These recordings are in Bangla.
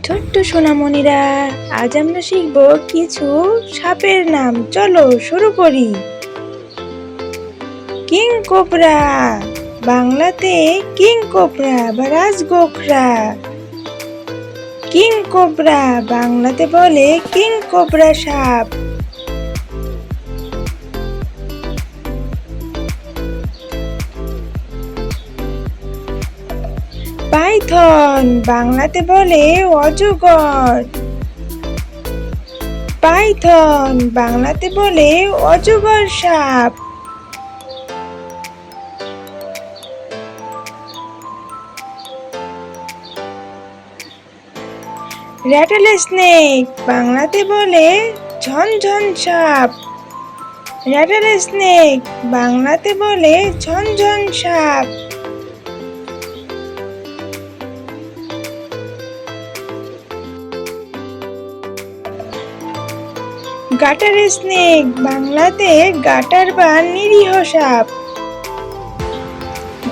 ছোট্ট সোনামণিরা, আজ আমরা শিখব কিছু সাপের নাম। চলো শুরু করি। কিং কোবরা, বাংলাতে কিং কোবরা বা রাজগোখরা। কিং কোবরা বাংলাতে বলে কিং কোবরা সাপ। পাইথন বাংলাতে বলে অজগর। পাইথন বাংলাতে বলে অজগর সাপ। র্যাটলস্নেক বাংলাতে বলে ঝনঝন সাপ। র্যাটলস্নেক বাংলাতে বলে ঝনঝন সাপ। গাটার স্নেক বাংলাতে গাটার বা নিরীহ সাপ।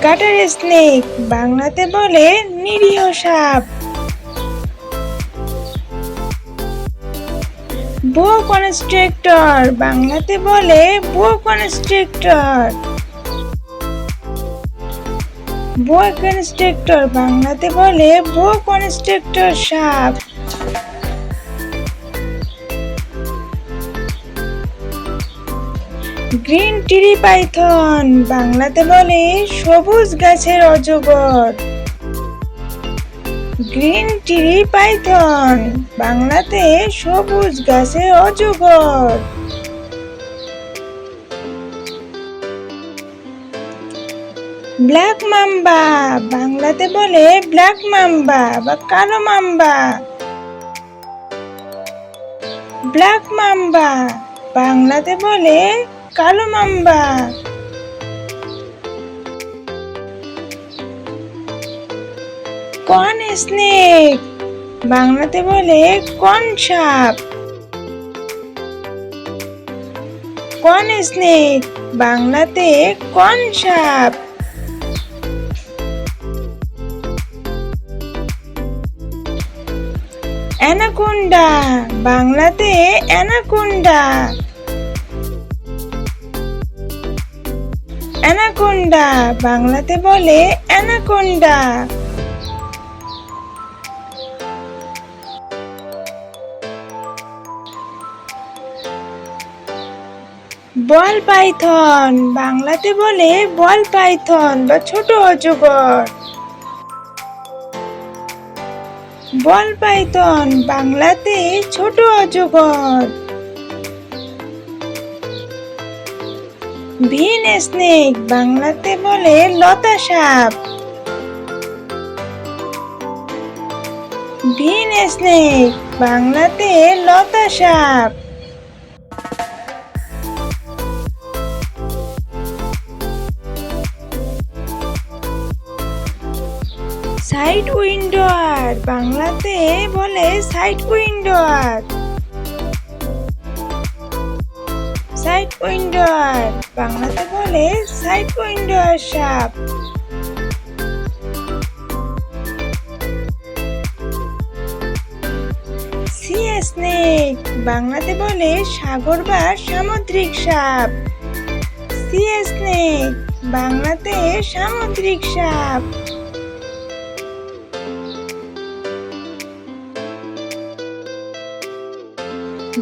গাটার স্নেক বাংলাতে বলে নিরীহ সাপ। বো কনস্ট্রাক্টর বাংলাতে বলে বো কনস্ট্রাক্টর। বো কনস্ট্রাক্টর বাংলাতে বলে বো কনস্ট্রাক্টর সাপ। গ্রিন টিরি পাইথন বাংলাতে বলে সবুজ গাছের অজগর। গ্রিন টিরি পাইথন বাংলাতে সবুজ গাছের অজগর। ব্ল্যাক মাম্বা বাংলাতে বলে ব্ল্যাক মাম্বা বা কালো মাম্বা। ব্ল্যাক মাম্বা বাংলাতে বলে কালো মাম্বা। কন স্নেক বাংলাতে বলে কন সাপ। কন স্নেক বাংলাতে কন সাপ। অ্যানাকোন্ডা বাংলাতে অ্যানাকোন্ডা। অ্যানাকোন্ডা বাংলাতে বলে অ্যানাকোন্ডা। বল পাইথন বাংলাতে বলে বল পাইথন বা ছোট অজগর। বল পাইথন বাংলাতে ছোট অজগর। ভিন স্নেক বাংলাতে বলে লতা সাপ। ভিন স্নেক বাংলাতে লতা সাপ। সাইড উইন্ডোয়ার বাংলাতে বলে সাইড উইন্ডোয়ার। সাইড উইন্ডোয়ার বাংলাতে বলে সাইড উইন্ডোয়ার সাপ। সি স্নেক বাংলাতে বলে সাগর বা সামুদ্রিক সাপ। সি স্নেক বাংলাতে সামুদ্রিক সাপ।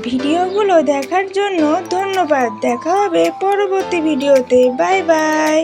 ভিডিওগুলো দেখার জন্য ধন্যবাদ। দেখা হবে পরবর্তী ভিডিওতে। Bye bye.